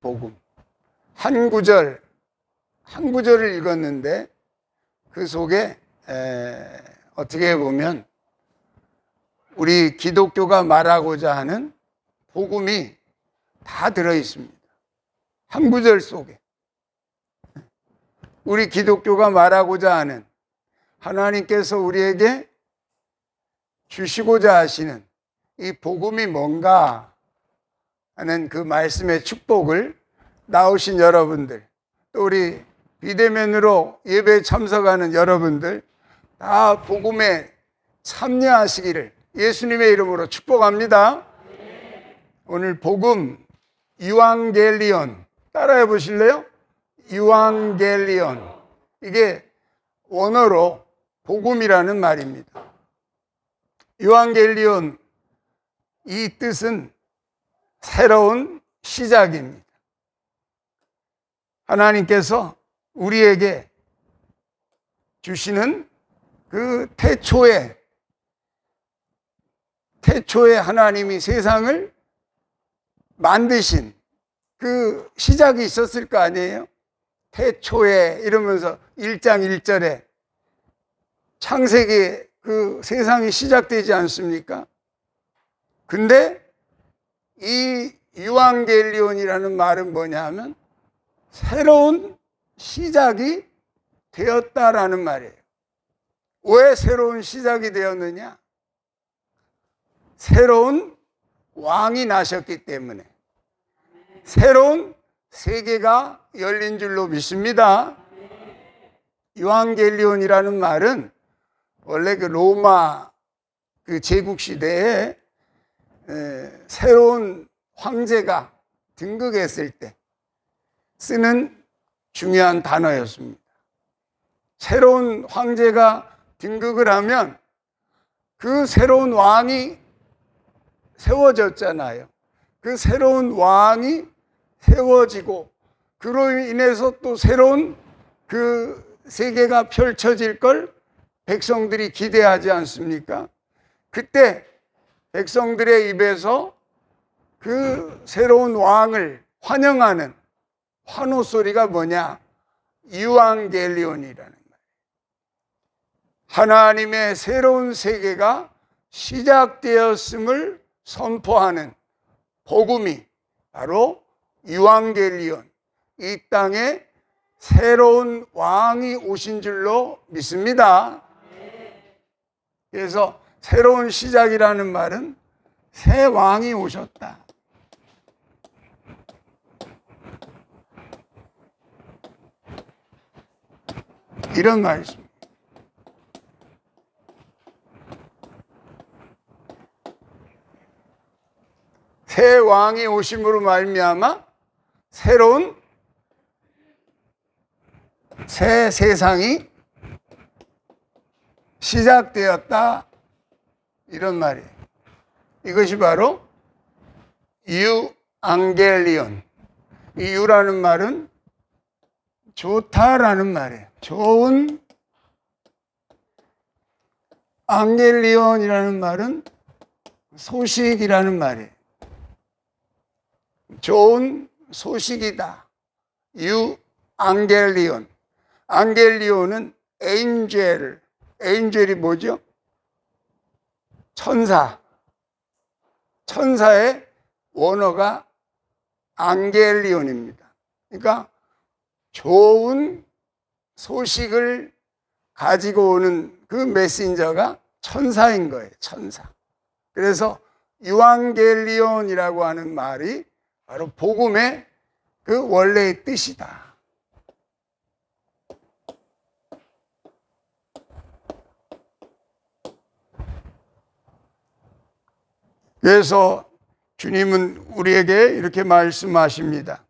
복음. 한 구절을 읽었는데 그 속에 어떻게 보면 우리 기독교가 말하고자 하는 복음이 다 들어 있습니다. 한 구절 속에 우리 기독교가 말하고자 하는 하나님께서 우리에게 주시고자 하시는 이 복음이 뭔가 하는 그 말씀의 축복을 나오신 여러분들, 또 우리 비대면으로 예배에 참석하는 여러분들 다 복음에 참여하시기를 예수님의 이름으로 축복합니다. 오늘 복음 유앙겔리온 따라해 보실래요? 유앙겔리온, 이게 원어로 복음이라는 말입니다. 유앙겔리온, 이 뜻은 새로운 시작입니다. 하나님께서 우리에게 주시는 그 태초에 하나님이 세상을 만드신 그 시작이 있었을 거 아니에요? 태초에 이러면서 1장 1절에 창세기 그 세상이 시작되지 않습니까? 근데 이 유앙겔리온이라는 말은 뭐냐 하면 새로운 시작이 되었다라는 말이에요. 왜 새로운 시작이 되었느냐? 새로운 왕이 나셨기 때문에 새로운 세계가 열린 줄로 믿습니다. 유앙겔리온이라는 말은 원래 그 로마 그 제국 시대에 새로운 황제가 등극했을 때 쓰는 중요한 단어였습니다. 새로운 황제가 등극을 하면 그 새로운 왕이 세워졌잖아요. 그 새로운 왕이 세워지고 그로 인해서 또 새로운 그 세계가 펼쳐질 걸 백성들이 기대하지 않습니까? 그때 백성들의 입에서 그 새로운 왕을 환영하는 환호 소리가 뭐냐? 유앙겔리온이라는 거예요. 하나님의 새로운 세계가 시작되었음을 선포하는 복음이 바로 유앙겔리온, 이 땅에 새로운 왕이 오신 줄로 믿습니다. 그래서 새로운 시작이라는 말은 새 왕이 오셨다. 이런 말입니다. 새 왕이 오심으로 말미암아 새로운 새 세상이 시작되었다, 이런 말이에요. 이것이 바로 유앙겔리온. 이 유라는 말은 좋다라는 말이에요. 좋은. 앙겔리온이라는 말은 소식이라는 말이에요. 좋은 소식이다. 유앙겔리온. 앙겔리온은 엔젤. 엔젤이 뭐죠? 천사. 천사의 원어가 앙겔리온입니다. 그러니까 좋은 소식을 가지고 오는 그 메신저가 천사인 거예요. 천사. 그래서 유앙겔리온이라고 하는 말이 바로 복음의 그 원래의 뜻이다. 그래서 주님은 우리에게 이렇게 말씀하십니다.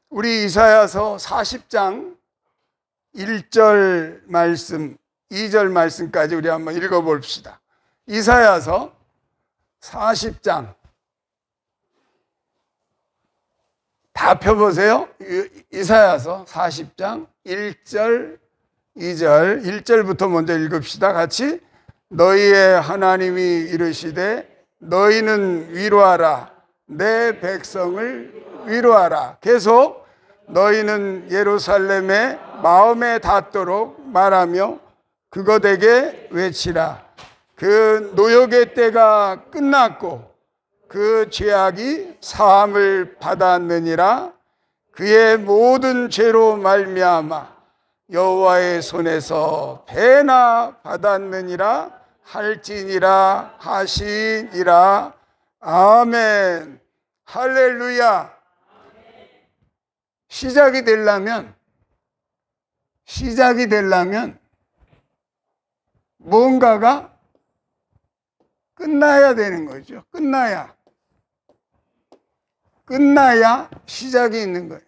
우리 이사야서 40장 1절 말씀, 2절 말씀까지 우리 한번 읽어봅시다. 이사야서 40장 다 펴보세요. 이사야서 40장 1절, 2절, 1절부터 먼저 읽읍시다. 같이. 너희의 하나님이 이르시되 너희는 위로하라. 내 백성을 위로하라. 계속 너희는 예루살렘에 마음에 닿도록 말하며 그것에게 외치라. 그 노역의 때가 끝났고 그 죄악이 사함을 받았느니라. 그의 모든 죄로 말미암아 여호와의 손에서 배나 받았느니라 할지니라 하시니라. 아멘. 할렐루야. 시작이 되려면 뭔가가 끝나야 되는 거죠. 끝나야 시작이 있는 거예요.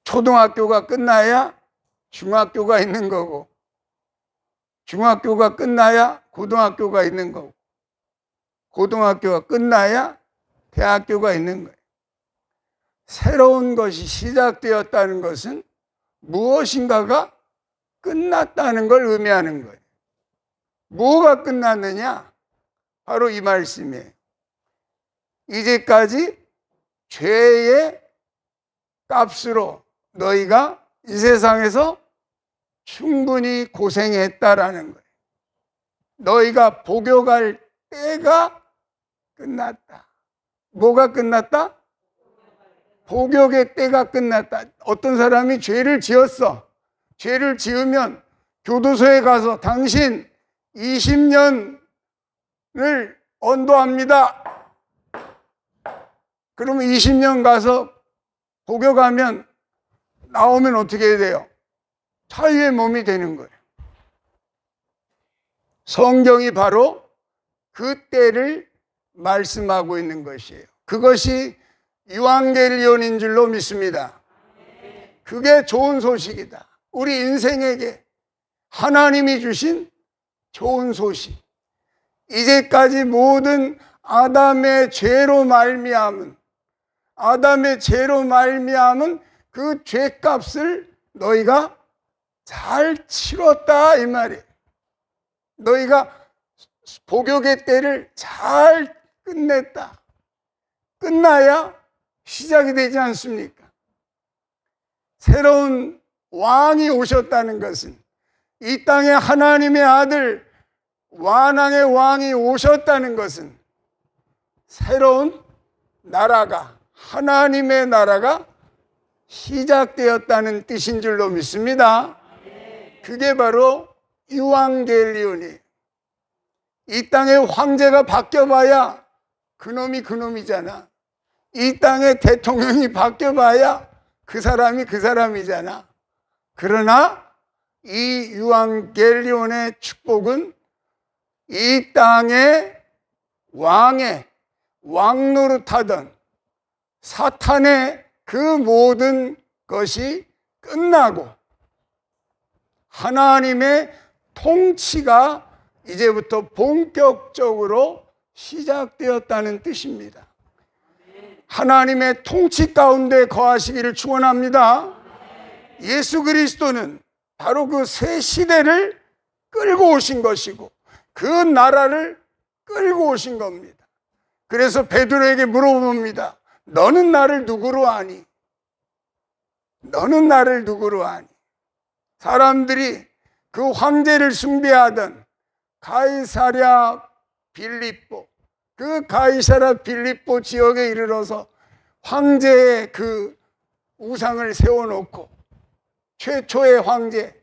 초등학교가 끝나야 중학교가 있는 거고, 중학교가 끝나야 고등학교가 있는 거고, 고등학교가 끝나야 대학교가 있는 거예요. 새로운 것이 시작되었다는 것은 무엇인가가 끝났다는 걸 의미하는 거예요. 뭐가 끝났느냐? 바로 이 말씀이에요. 이제까지 죄의 값으로 너희가 이 세상에서 충분히 고생했다라는 거예요. 너희가 복역할 때가 끝났다. 뭐가 끝났다? 복역의 때가 끝났다. 어떤 사람이 죄를 지었어. 죄를 지으면 교도소에 가서 당신 20년을 언도합니다. 그러면 20년 가서 복역하면 나오면 어떻게 돼요? 자유의 몸이 되는 거예요. 성경이 바로 그 때를 말씀하고 있는 것이에요. 그것이 유앙겔리온인 줄로 믿습니다. 그게 좋은 소식이다. 우리 인생에게 하나님이 주신 좋은 소식. 이제까지 모든 아담의 죄로 말미암은 그 죄값을 너희가 잘 치렀다 이 말이에요. 너희가 복역의 때를 잘 끝냈다. 끝나야 시작이 되지 않습니까? 새로운 왕이 오셨다는 것은, 이 땅에 하나님의 아들 완왕의 왕이 오셨다는 것은 새로운 나라가, 하나님의 나라가 시작되었다는 뜻인 줄로 믿습니다. 그게 바로 유앙겔리온이에요. 이 땅의 황제가 바뀌어봐야 그놈이 그놈이잖아. 이 땅의 대통령이 바뀌어봐야 그 사람이 그 사람이잖아. 그러나 이 유앙겔리온의 축복은 이 땅의 왕노릇하던 사탄의 그 모든 것이 끝나고 하나님의 통치가 이제부터 본격적으로 시작되었다는 뜻입니다. 하나님의 통치 가운데 거하시기를 축원합니다. 예수 그리스도는 바로 그 새 시대를 끌고 오신 것이고 그 나라를 끌고 오신 겁니다. 그래서 베드로에게 물어봅니다. 너는 나를 누구로 아니? 너는 나를 누구로 아니? 사람들이 그 황제를 숭배하던 가이사랴 빌립보, 그 가이사랴 빌립보 지역에 이르러서 황제의 그 우상을 세워놓고 최초의 황제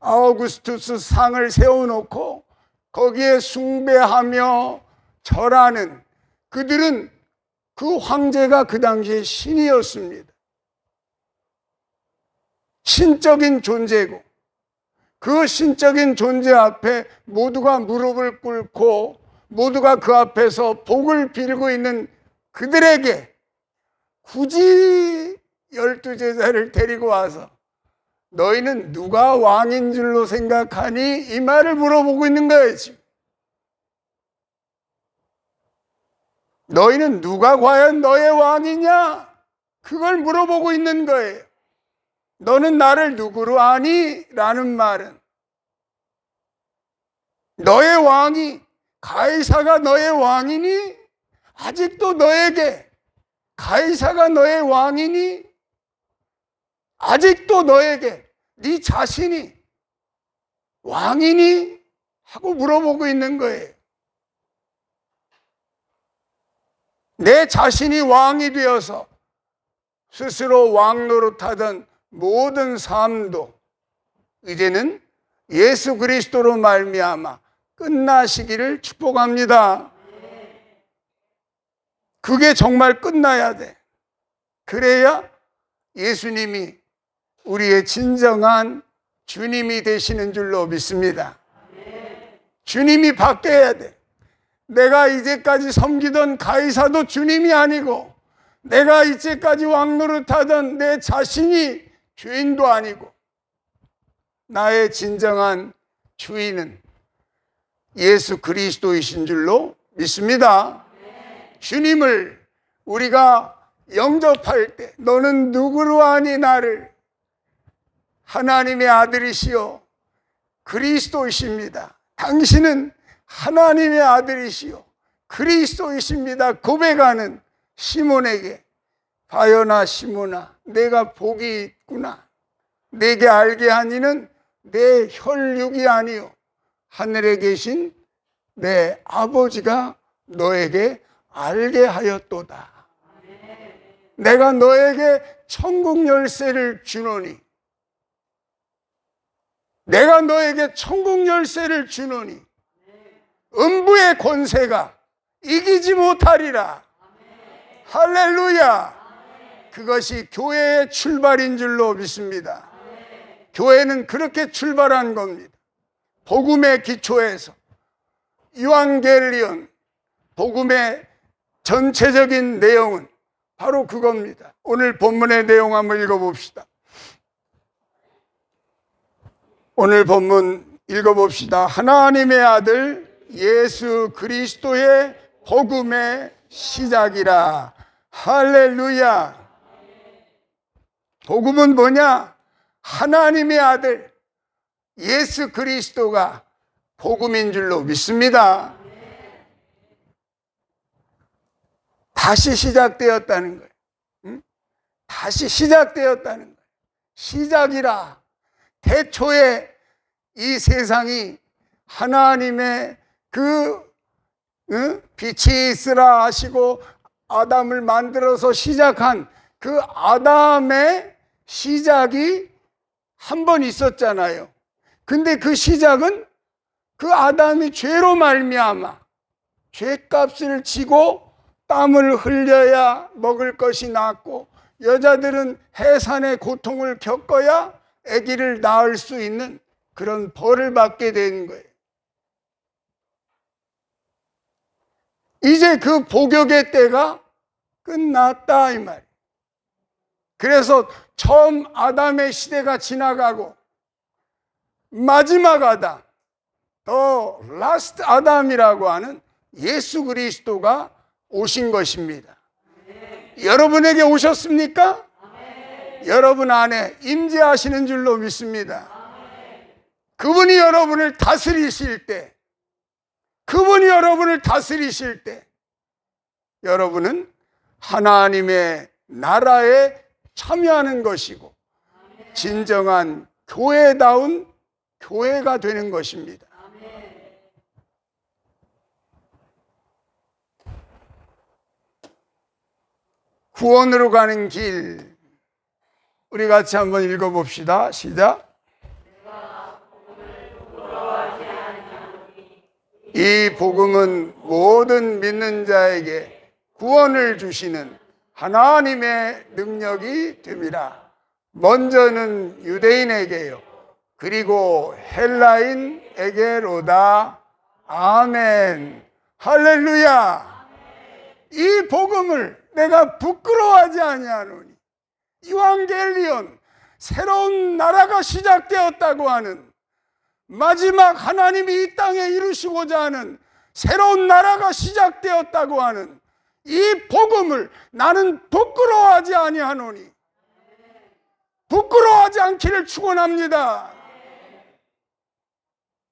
아우구스투스 상을 세워놓고 거기에 숭배하며 절하는 그들은 그 황제가 그 당시에 신이었습니다. 신적인 존재고 그 신적인 존재 앞에 모두가 무릎을 꿇고 모두가 그 앞에서 복을 빌고 있는 그들에게 굳이 12제자를 데리고 와서 너희는 누가 왕인 줄로 생각하니? 이 말을 물어보고 있는 거예요. 지금. 너희는 누가 과연 너의 왕이냐? 그걸 물어보고 있는 거예요. 너는 나를 누구로 아니? 라는 말은 너의 왕이 가이사가 너의 왕이니? 아직도 너에게 가이사가 너의 왕이니? 아직도 너에게 네 자신이 왕이니? 하고 물어보고 있는 거예요. 내 자신이 왕이 되어서 스스로 왕 노릇하던 모든 삶도 이제는 예수 그리스도로 말미암아 끝나시기를 축복합니다. 그게 정말 끝나야 돼. 그래야 예수님이 우리의 진정한 주님이 되시는 줄로 믿습니다. 주님이 바뀌어야 돼. 내가 이제까지 섬기던 가이사도 주님이 아니고, 내가 이제까지 왕노릇하던 내 자신이 주인도 아니고, 나의 진정한 주인은 예수 그리스도이신 줄로 믿습니다. 주님을 우리가 영접할 때 너는 누구로 하니 나를? 하나님의 아들이시요 그리스도이십니다. 당신은 하나님의 아들이시요 그리스도이십니다. 고백하는 시몬에게, 바요나 시몬아, 내가 복이 있구나. 내게 알게 하니는 내 혈육이 아니요 하늘에 계신 내 아버지가 너에게 알게 하였도다. 내가 너에게 천국 열쇠를 주노니, 내가 너에게 천국 열쇠를 주노니 음부의 권세가 이기지 못하리라. 할렐루야. 그것이 교회의 출발인 줄로 믿습니다. 교회는 그렇게 출발한 겁니다. 복음의 기초에서 유앙겔리온, 복음의 전체적인 내용은 바로 그겁니다. 오늘 본문의 내용 한번 읽어봅시다. 오늘 본문 읽어봅시다. 하나님의 아들 예수 그리스도의 복음의 시작이라. 할렐루야. 복음은 뭐냐? 하나님의 아들 예수 그리스도가 복음인 줄로 믿습니다. 다시 시작되었다는 거예요. 응? 다시 시작되었다는 거예요. 시작이라. 태초에 이 세상이 하나님의 빛이 있으라 하시고 아담을 만들어서 시작한 그 아담의 시작이 한 번 있었잖아요. 근데 그 시작은 그 아담이 죄로 말미암아 죄값을 지고 땀을 흘려야 먹을 것이 낫고, 여자들은 해산의 고통을 겪어야 아기를 낳을 수 있는 그런 벌을 받게 된 거예요. 이제 그 복역의 때가 끝났다 이 말이에요. 그래서 처음 아담의 시대가 지나가고 마지막 아담, 더 라스트 아담이라고 하는 예수 그리스도가 오신 것입니다. 여러분에게 오셨습니까? 여러분 안에 임재하시는 줄로 믿습니다. 그분이 여러분을 다스리실 때, 그분이 여러분을 다스리실 때 여러분은 하나님의 나라에 참여하는 것이고 진정한 교회다운 교회가 되는 것입니다. 구원으로 가는 길, 우리 같이 한번 읽어봅시다. 시작. 이 복음은 모든 믿는 자에게 구원을 주시는 하나님의 능력이 됨이라. 먼저는 유대인에게요, 그리고 헬라인에게로다. 아멘. 할렐루야. 이 복음을 내가 부끄러워하지 아니하노니, 유앙겔리온, 새로운 나라가 시작되었다고 하는, 마지막 하나님이 이 땅에 이루시고자 하는 새로운 나라가 시작되었다고 하는 이 복음을 나는 부끄러워하지 아니하노니, 부끄러워하지 않기를 축원합니다.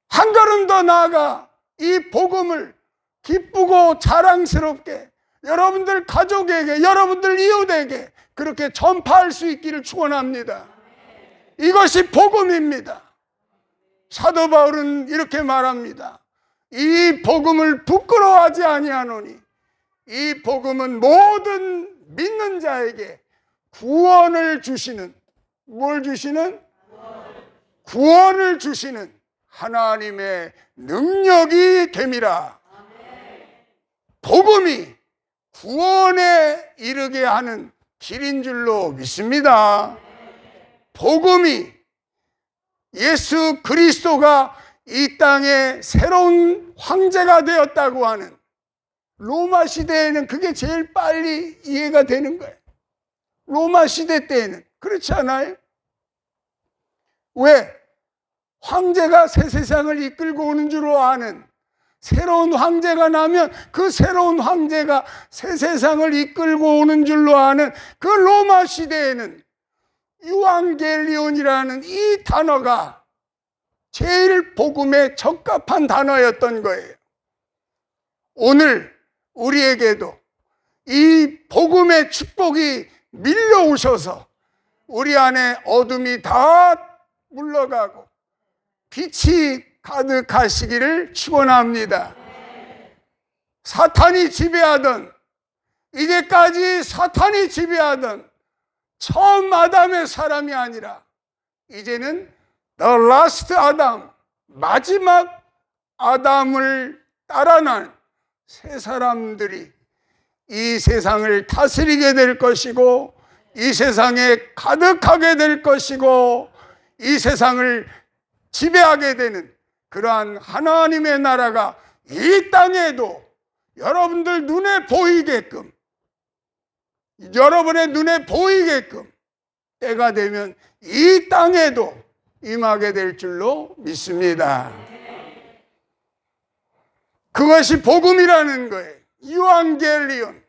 한 걸음 더 나아가 이 복음을 기쁘고 자랑스럽게 여러분들 가족에게, 여러분들 이웃에게 그렇게 전파할 수 있기를 축원합니다. 이것이 복음입니다. 사도 바울은 이렇게 말합니다. 이 복음을 부끄러워하지 아니하노니 이 복음은 모든 믿는 자에게 구원을 주시는, 뭘 주시는? 구원을 주시는 하나님의 능력이 됨이라. 복음이 구원에 이르게 하는 길인 줄로 믿습니다. 복음이 예수 그리스도가 이 땅에 새로운 황제가 되었다고 하는, 로마 시대에는 그게 제일 빨리 이해가 되는 거예요. 로마 시대 때에는 그렇지 않아요? 왜? 황제가 새 세상을 이끌고 오는 줄로 아는, 새로운 황제가 나면 그 새로운 황제가 새 세상을 이끌고 오는 줄로 아는 그 로마 시대에는 유앙겔리온이라는 이 단어가 제일 복음에 적합한 단어였던 거예요. 오늘 우리에게도 이 복음의 축복이 밀려오셔서 우리 안에 어둠이 다 물러가고 빛이 가득하시기를 축원합니다. 사탄이 지배하던, 이제까지 사탄이 지배하던 처음 아담의 사람이 아니라 이제는 The Last Adam, 마지막 아담을 따라난 새 사람들이 이 세상을 다스리게 될 것이고, 이 세상에 가득하게 될 것이고, 이 세상을 지배하게 되는 그러한 하나님의 나라가 이 땅에도 여러분들 눈에 보이게끔, 여러분의 눈에 보이게끔 때가 되면 이 땅에도 임하게 될 줄로 믿습니다. 그것이 복음이라는 거예요. 유앙겔리온.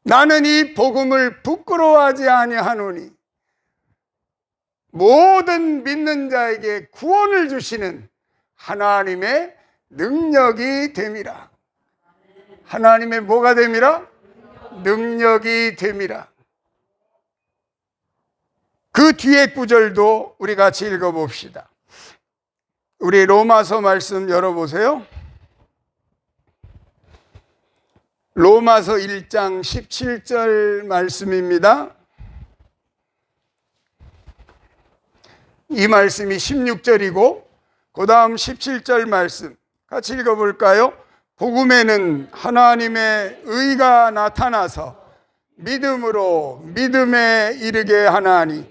나는 이 복음을 부끄러워하지 아니하노니 모든 믿는 자에게 구원을 주시는 하나님의 능력이 됨이라. 하나님의 뭐가 됨이라? 능력이 됨이라. 그 뒤에 구절도 우리 같이 읽어봅시다. 우리 로마서 말씀 열어보세요. 로마서 1장 17절 말씀입니다. 이 말씀이 16절이고 그 다음 17절 말씀 같이 읽어볼까요? 복음에는 하나님의 의가 나타나서 믿음으로 믿음에 이르게 하나니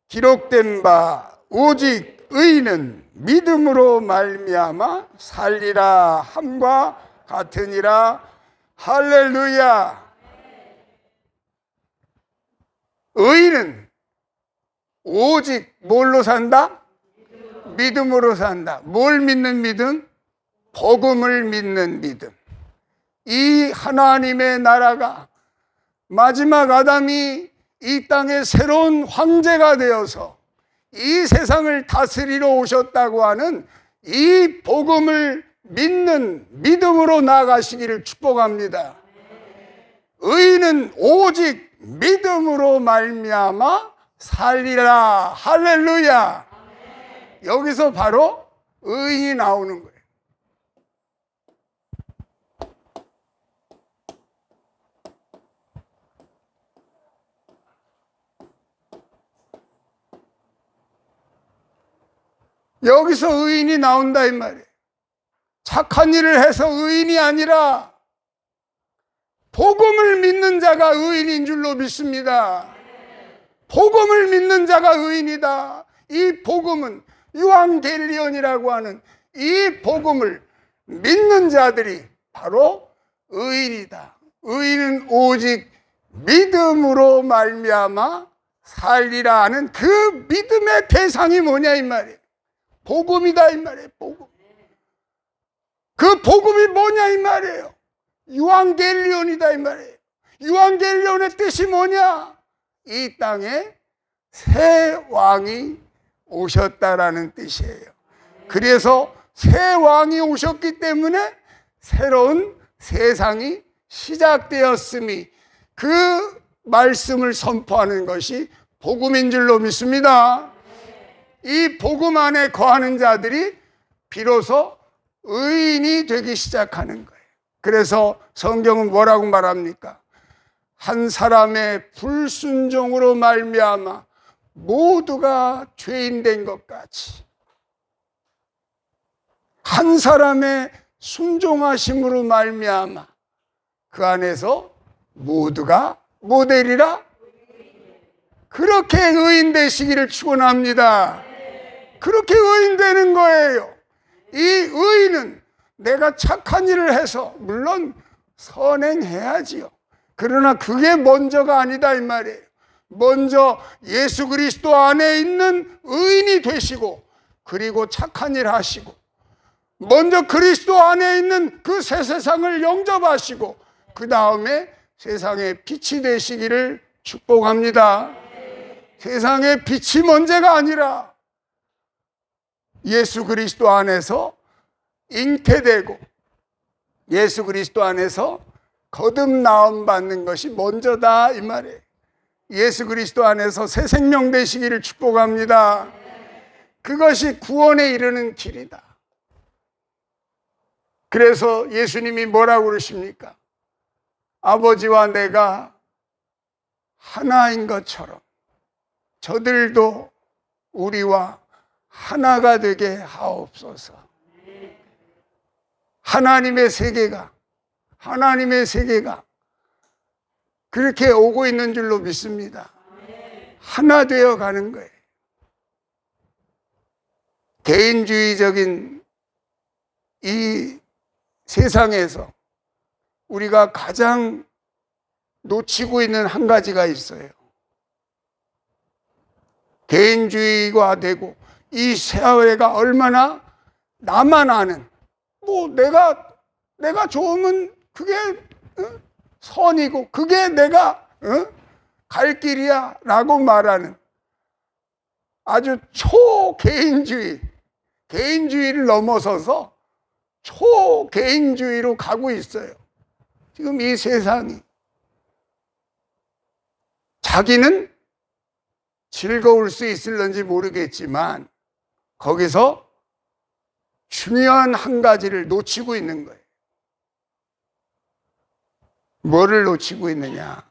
기록된 바 오직 의인은 믿음으로 말미암아 살리라 함과 같으니라. 할렐루야. 의인은 오직 뭘로 산다? 믿음으로 산다. 뭘 믿는 믿음? 복음을 믿는 믿음. 이 하나님의 나라가 마지막 아담이 이 땅에 새로운 황제가 되어서 이 세상을 다스리러 오셨다고 하는 이 복음을 믿는 믿음으로 나아가시기를 축복합니다. 의인은 오직 믿음으로 말미암아 살리라. 할렐루야. 여기서 바로 의인이 나오는 거예요. 여기서 의인이 나온다 이 말이에요. 착한 일을 해서 의인이 아니라 복음을 믿는 자가 의인인 줄로 믿습니다. 복음을 믿는 자가 의인이다. 이 복음은 유앙겔리온이라고 하는 이 복음을 믿는 자들이 바로 의인이다. 의인은 오직 믿음으로 말미암아 살리라 하는 그 믿음의 대상이 뭐냐 이 말이에요. 복음이다 이 말이에요. 복음. 그 복음이 뭐냐 이 말이에요. 유앙겔리온이다 이 말이에요. 유앙겔리온의 뜻이 뭐냐? 이 땅에 새 왕이 오셨다라는 뜻이에요. 그래서 새 왕이 오셨기 때문에 새로운 세상이 시작되었음이 그 말씀을 선포하는 것이 복음인 줄로 믿습니다. 이 복음 안에 거하는 자들이 비로소 의인이 되기 시작하는 거예요. 그래서 성경은 뭐라고 말합니까? 한 사람의 불순종으로 말미암아 모두가 죄인 된 것 같이 한 사람의 순종하심으로 말미암아 그 안에서 모두가 모델이라 그렇게 의인 되시기를 축원합니다. 그렇게 의인 되는 거예요. 이 의인은 내가 착한 일을 해서 물론 선행해야지요. 그러나 그게 먼저가 아니다 이 말이에요. 먼저 예수 그리스도 안에 있는 의인이 되시고 그리고 착한 일 하시고 먼저 그리스도 안에 있는 그 새 세상을 영접하시고 그 다음에 세상의 빛이 되시기를 축복합니다. 세상의 빛이 문제가 아니라 예수 그리스도 안에서 잉태되고 예수 그리스도 안에서 거듭나음 받는 것이 먼저다 이 말이에요. 예수 그리스도 안에서 새 생명 되시기를 축복합니다. 그것이 구원에 이르는 길이다. 그래서 예수님이 뭐라고 그러십니까? 아버지와 내가 하나인 것처럼 저들도 우리와 하나가 되게 하옵소서. 하나님의 세계가 그렇게 오고 있는 줄로 믿습니다. 하나 되어 가는 거예요. 개인주의적인 이 세상에서 우리가 가장 놓치고 있는 한 가지가 있어요. 개인주의가 되고 이 사회가 얼마나 나만 아는 내가 좋으면 그게 선이고 그게 내가 갈 길이야 라고 말하는 아주 개인주의를 넘어서서 초개인주의로 가고 있어요. 지금 이 세상이 자기는 즐거울 수 있을런지 모르겠지만 거기서 중요한 한 가지를 놓치고 있는 거예요. 뭐를 놓치고 있느냐?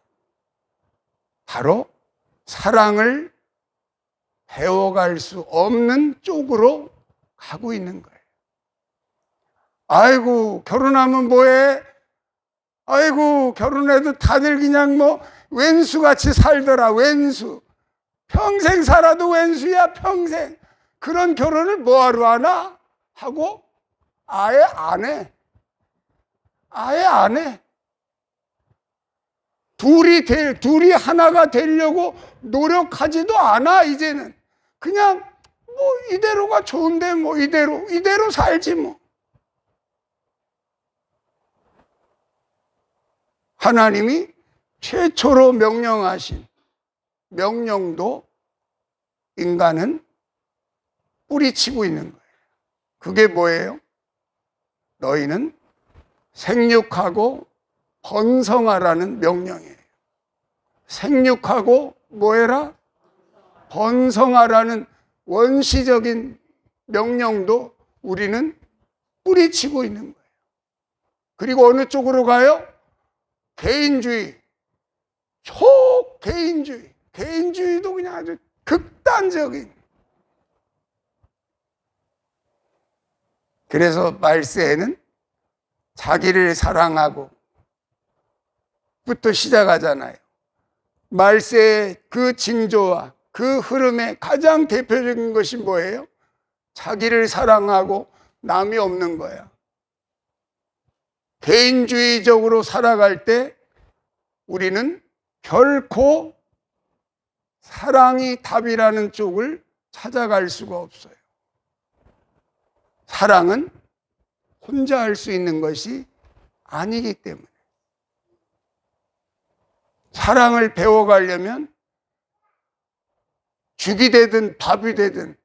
바로 사랑을 배워갈 수 없는 쪽으로 가고 있는 거예요. 아이고 결혼하면 뭐해? 아이고 결혼해도 다들 그냥 왼수같이 살더라. 왼수. 평생 살아도 왼수야 평생. 그런 결혼을 뭐하러 하나? 하고 아예 안 해. 둘이 하나가 되려고 노력하지도 않아. 이제는 그냥 이대로가 좋은데 이대로 살지 뭐. 하나님이 최초로 명령하신 명령도 인간은 뿌리치고 있는 거예요. 그게 뭐예요? 너희는 생육하고 번성하라는 명령이에요. 생육하고 뭐해라? 번성하라는 원시적인 명령도 우리는 뿌리치고 있는 거예요. 그리고 어느 쪽으로 가요? 개인주의, 초개인주의. 개인주의도 그냥 아주 극단적인. 그래서 말세에는 자기를 사랑하고 부터 시작하잖아요. 말세의 그 징조와 그 흐름의 가장 대표적인 것이 뭐예요? 자기를 사랑하고 남이 없는 거야. 개인주의적으로 살아갈 때 우리는 결코 사랑이 답이라는 쪽을 찾아갈 수가 없어요. 사랑은 혼자 할 수 있는 것이 아니기 때문에. 사랑을 배워가려면 죽이 되든 밥이 되든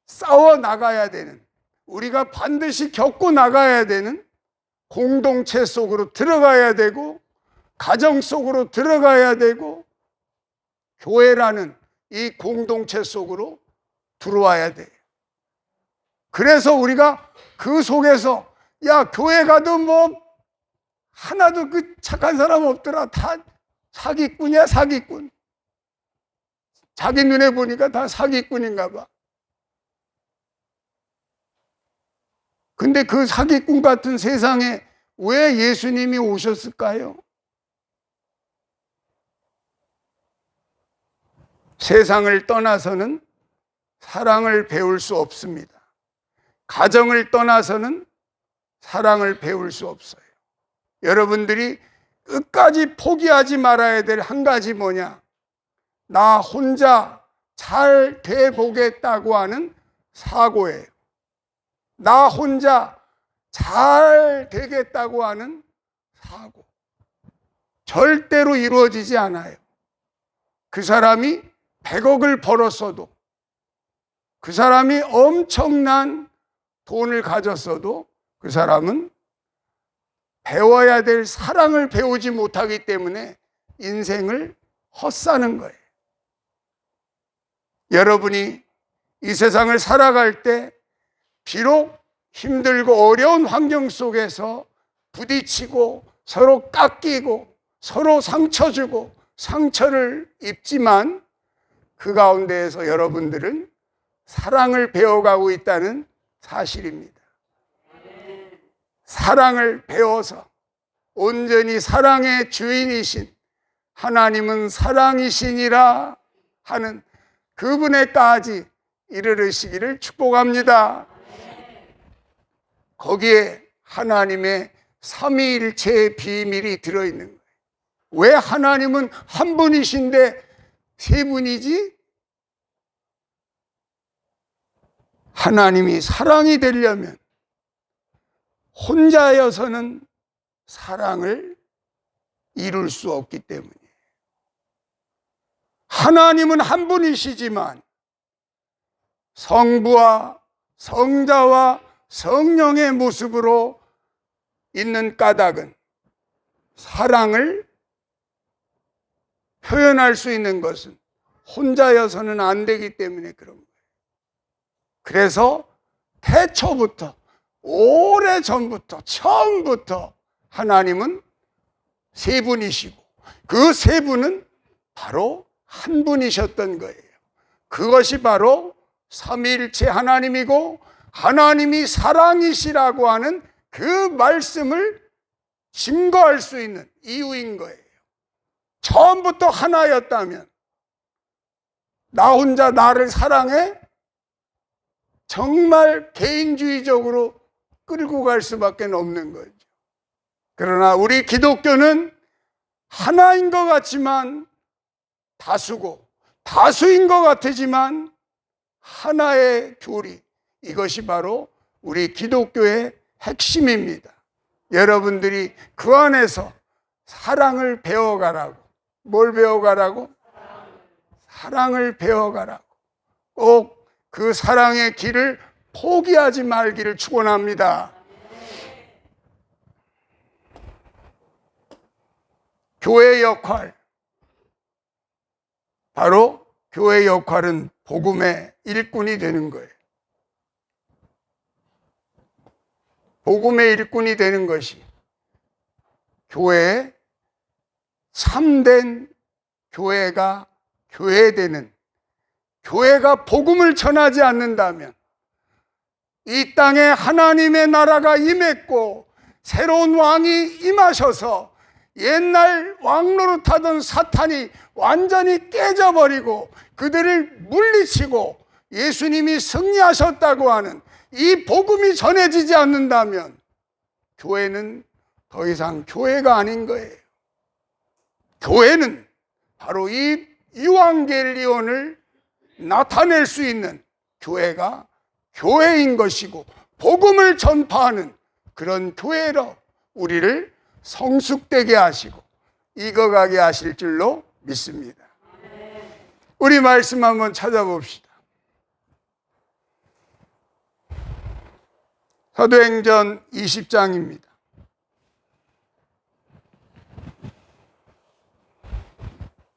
싸워 나가야 되는, 우리가 반드시 겪고 나가야 되는 공동체 속으로 들어가야 되고, 가정 속으로 들어가야 되고, 교회라는 이 공동체 속으로 들어와야 돼요. 그래서 우리가 그 속에서, 야, 교회 가도 뭐 하나도 그 착한 사람 없더라. 다 사기꾼이야, 사기꾼. 자기 눈에 보니까 다 사기꾼인가 봐. 근데 그 사기꾼 같은 세상에 왜 예수님이 오셨을까요? 세상을 떠나서는 사랑을 배울 수 없습니다. 가정을 떠나서는 사랑을 배울 수 없어요. 여러분들이 끝까지 포기하지 말아야 될 한 가지 뭐냐? 나 혼자 잘 돼보겠다고 하는 사고예요. 나 혼자 잘 되겠다고 하는 사고. 절대로 이루어지지 않아요. 그 사람이 100억을 벌었어도, 그 사람이 엄청난 돈을 가졌어도 그 사람은 배워야 될 사랑을 배우지 못하기 때문에 인생을 헛사는 거예요. 여러분이 이 세상을 살아갈 때 비록 힘들고 어려운 환경 속에서 부딪히고 서로 깎이고 서로 상처 주고 상처를 입지만 그 가운데에서 여러분들은 사랑을 배워가고 있다는 사실입니다. 사랑을 배워서 온전히 사랑의 주인이신 하나님은 사랑이시니라 하는 그분에까지 이르시기를 축복합니다. 거기에 하나님의 삼위일체의 비밀이 들어있는 거예요. 왜 하나님은 한 분이신데 세 분이지? 하나님이 사랑이 되려면 혼자여서는 사랑을 이룰 수 없기 때문이에요. 하나님은 한 분이시지만 성부와 성자와 성령의 모습으로 있는 까닭은 사랑을 표현할 수 있는 것은 혼자여서는 안 되기 때문에 그런 거예요. 그래서 태초부터, 오래전부터, 처음부터 하나님은 세 분이시고 그 세 분은 바로 한 분이셨던 거예요. 그것이 바로 삼위일체 하나님이고 하나님이 사랑이시라고 하는 그 말씀을 증거할 수 있는 이유인 거예요. 처음부터 하나였다면 나 혼자 나를 사랑해? 정말 개인주의적으로 끌고 갈 수밖에 없는 거죠. 그러나 우리 기독교는 하나인 것 같지만 다수고 다수인 것 같지만 하나의 교리, 이것이 바로 우리 기독교의 핵심입니다. 여러분들이 그 안에서 사랑을 배워가라고. 뭘 배워가라고? 사랑을 배워가라고. 꼭 그 사랑의 길을 포기하지 말기를 축원합니다. 교회의 역할, 바로 교회의 역할은 복음의 일꾼이 되는 거예요. 복음의 일꾼이 되는 것이 교회의 참된 교회가 교회되는, 교회가 복음을 전하지 않는다면 이 땅에 하나님의 나라가 임했고 새로운 왕이 임하셔서 옛날 왕노릇하던 사탄이 완전히 깨져버리고 그들을 물리치고 예수님이 승리하셨다고 하는 이 복음이 전해지지 않는다면 교회는 더 이상 교회가 아닌 거예요. 교회는 바로 이 유앙겔리온을 나타낼 수 있는 교회가 교회인 것이고 복음을 전파하는 그런 교회로 우리를 성숙되게 하시고 익어가게 하실 줄로 믿습니다. 우리 말씀 한번 찾아봅시다. 사도행전 20장입니다.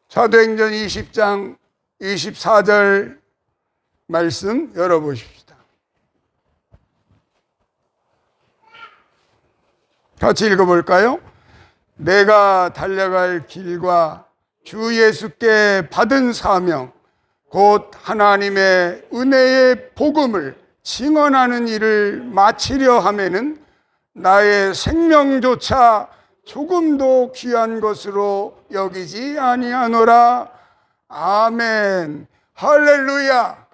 사도행전 20장 24절 말씀 열어보십시다. 같이 읽어볼까요? 내가 달려갈 길과 주 예수께 받은 사명 곧 하나님의 은혜의 복음을 증언하는 일을 마치려 하면은 나의 생명조차 조금도 귀한 것으로 여기지 아니하노라. 아멘. 할렐루야.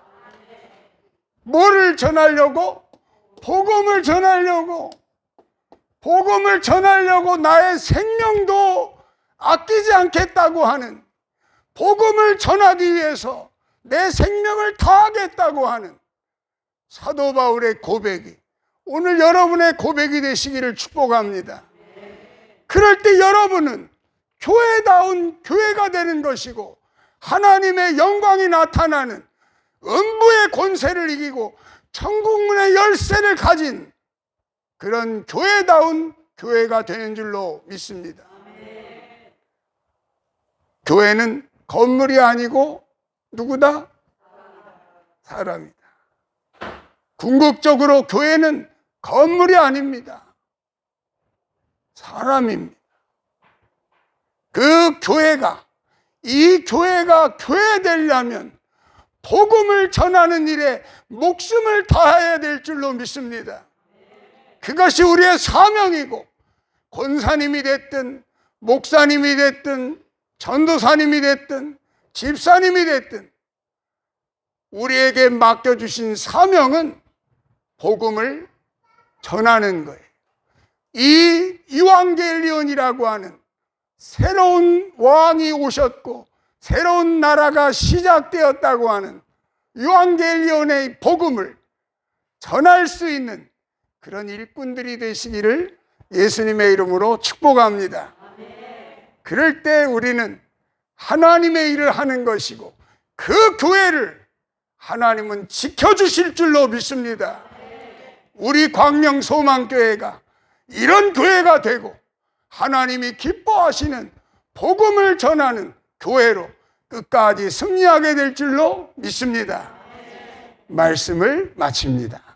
뭐를 전하려고? 복음을 전하려고. 복음을 전하려고 나의 생명도 아끼지 않겠다고 하는, 복음을 전하기 위해서 내 생명을 다하겠다고 하는 사도 바울의 고백이 오늘 여러분의 고백이 되시기를 축복합니다. 그럴 때 여러분은 교회다운 교회가 되는 것이고 하나님의 영광이 나타나는 음부의 권세를 이기고 천국문의 열쇠를 가진 그런 교회다운 교회가 되는 줄로 믿습니다. 교회는 건물이 아니고 누구다? 사람이다. 궁극적으로 교회는 건물이 아닙니다. 사람입니다. 그 교회가, 이 교회가 교회 되려면 복음을 전하는 일에 목숨을 다해야 될 줄로 믿습니다. 그것이 우리의 사명이고, 권사님이 됐든 목사님이 됐든 전도사님이 됐든 집사님이 됐든 우리에게 맡겨주신 사명은 복음을 전하는 거예요. 이 이방겔리온이라고 하는 새로운 왕이 오셨고 새로운 나라가 시작되었다고 하는 이방겔리온의 복음을 전할 수 있는 그런 일꾼들이 되시기를 예수님의 이름으로 축복합니다. 그럴 때 우리는 하나님의 일을 하는 것이고 그 교회를 하나님은 지켜주실 줄로 믿습니다. 우리 광명소망교회가 이런 교회가 되고 하나님이 기뻐하시는 복음을 전하는 교회로 끝까지 승리하게 될 줄로 믿습니다. 말씀을 마칩니다.